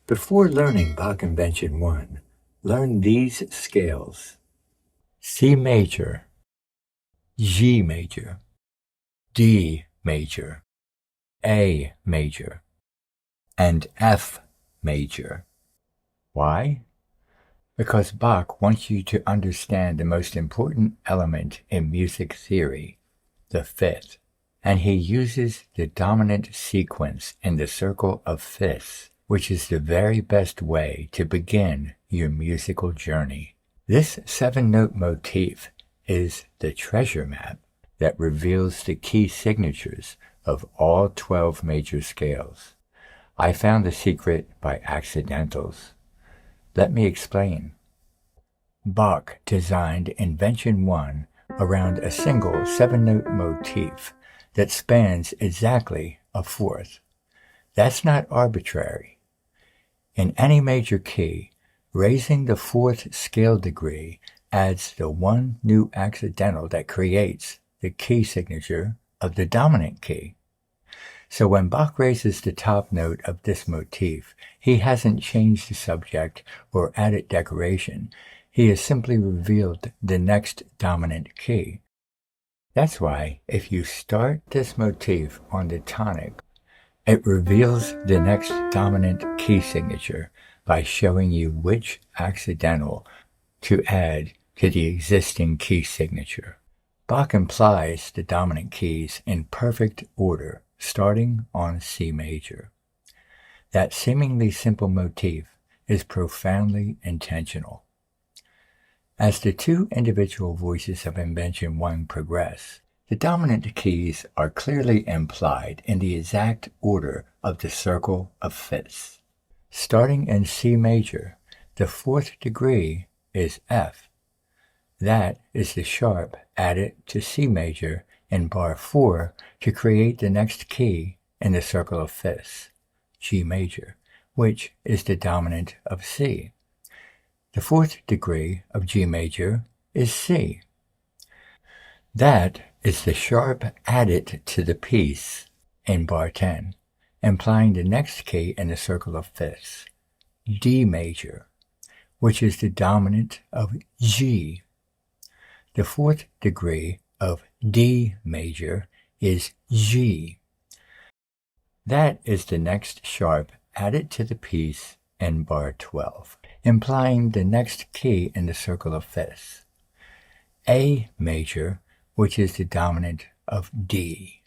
Before learning Bach Invention 1, learn these scales: C major, G major, D major, A major, and F major. Why? Because Bach wants you to understand the most important element in music theory, the fifth, and he uses the dominant sequence in the circle of fifths, which is the very best way to begin your musical journey. This 7-note motif is the treasure map that reveals the key signatures of all 12 major scales. I found the secret by accidentals. Let me explain. Bach designed Invention 1 around a single 7-note motif that spans exactly a fourth. That's not arbitrary. In any major key, raising the fourth scale degree adds the one new accidental that creates the key signature of the dominant key. So when Bach raises the top note of this motif, he hasn't changed the subject or added decoration. He has simply revealed the next dominant key. That's why if you start this motif on the tonic, it reveals the next dominant key signature by showing you which accidental to add to the existing key signature. Bach implies the dominant keys in perfect order, starting on C major. That seemingly simple motif is profoundly intentional. As the two individual voices of Invention 1 progress, the dominant keys are clearly implied in the exact order of the circle of fifths. Starting in C major, the fourth degree is F. That is the sharp added to C major in bar 4 to create the next key in the circle of fifths, G major, which is the dominant of C. The fourth degree of G major is C. That is the sharp added to the piece in bar 10, implying the next key in the circle of fifths, D major, which is the dominant of G. The fourth degree of D major is G. That is the next sharp added to the piece in bar 12, implying the next key in the circle of fifths, A major, which is the dominant of D.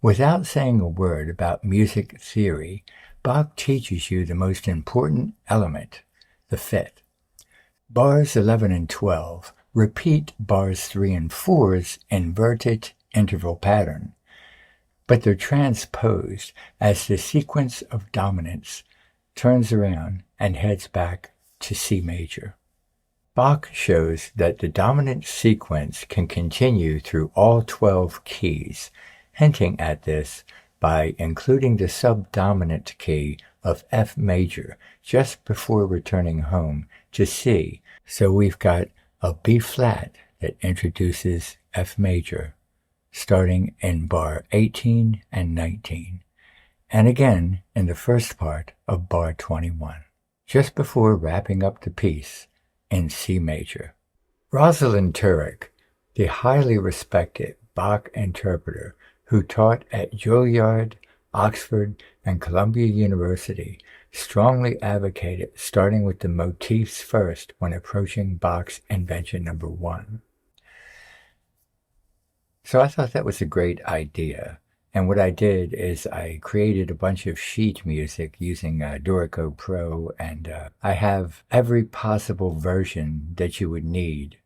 Without saying a word about music theory, Bach teaches you the most important element, the fifth. Bars 11 and 12 repeat bars 3 and 4's inverted interval pattern, but they're transposed as the sequence of dominants turns around and heads back to C major. Bach shows that the dominant sequence can continue through all 12 keys, hinting at this by including the subdominant key of F major just before returning home to C. So we've got a B flat that introduces F major, starting in bar 18 and 19, and again in the first part of bar 21, just before wrapping up the piece in C major. Rosalind Turek, the highly respected Bach interpreter who taught at Juilliard, Oxford, and Columbia University, strongly advocated starting with the motifs first when approaching Bach's Invention No. 1. So I thought that was a great idea. And what I did is I created a bunch of sheet music using Dorico Pro, and I have every possible version that you would need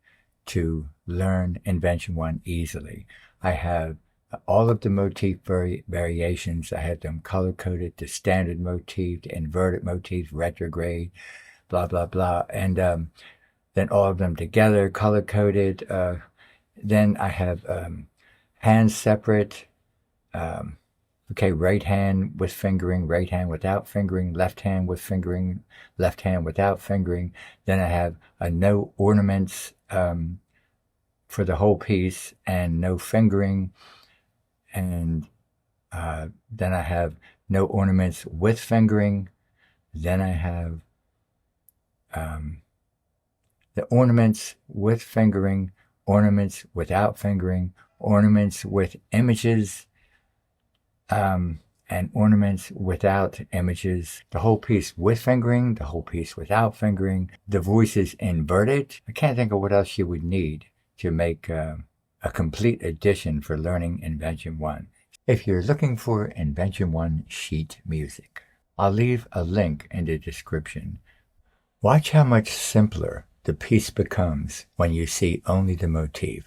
to learn Invention 1 easily. I have all of the motif variations. I have them color-coded, the standard motif, the inverted motif, retrograde, blah, blah, blah. And then all of them together, color-coded. Then I have hands separate. Right hand with fingering, right hand without fingering, left hand with fingering, left hand without fingering. Then I have no ornaments for the whole piece and no fingering. And then I have no ornaments with fingering, Then I have the ornaments with fingering, ornaments without fingering, ornaments with images, and ornaments without images, the whole piece with fingering, the whole piece without fingering, the voices inverted. I can't think of what else you would need to make a complete edition for learning Invention 1. If you're looking for Invention 1 sheet music, I'll leave a link in the description. Watch how much simpler the piece becomes when you see only the motif.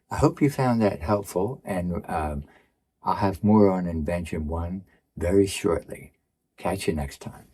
I hope you found that helpful, and I'll have more on Invention 1 very shortly. Catch you next time.